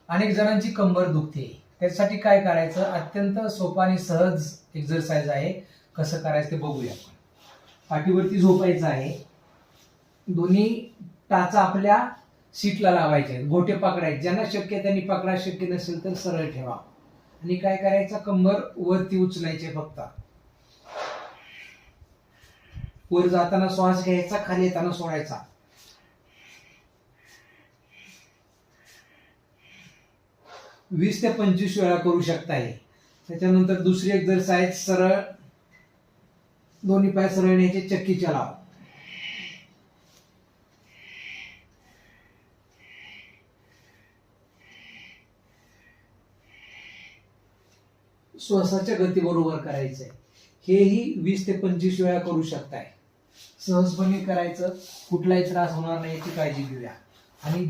अनेक जणांची कंबर दुखते, त्यासाठी काय करायचं? अत्यंत सोपा आणि सहज एक्सरसाइज आहे. कसं करायचं ते बघूया आपण. पाठीवरती झोपायचं आहे. दोन्ही टाचा आपल्या सीटला लावायचे, गोटे पकडायचे. ज्यांना शक्य त्यांनी पकडा, शक्य नसेल तर सरळ ठेवा. आणि काय करायचं? कंबर वरती उचलायचे फक्त. वर जाताना श्वास घ्यायचा, खाली येताना सोडायचा. वीस ते 25 वेळा करू शकताय. त्याच्यानंतर दुसरी एक्सरसाइज, सरळ दोन्ही पाय सरळ न्यायचे, चक्की चलाव. श्वासाच्या गती बरोबर करायचंय. हेही 20 ते 25 वेळा करू शकताय. सहजपणे करायचं, कुठलाही त्रास होणार नाही याची काळजी घेऊया. आणि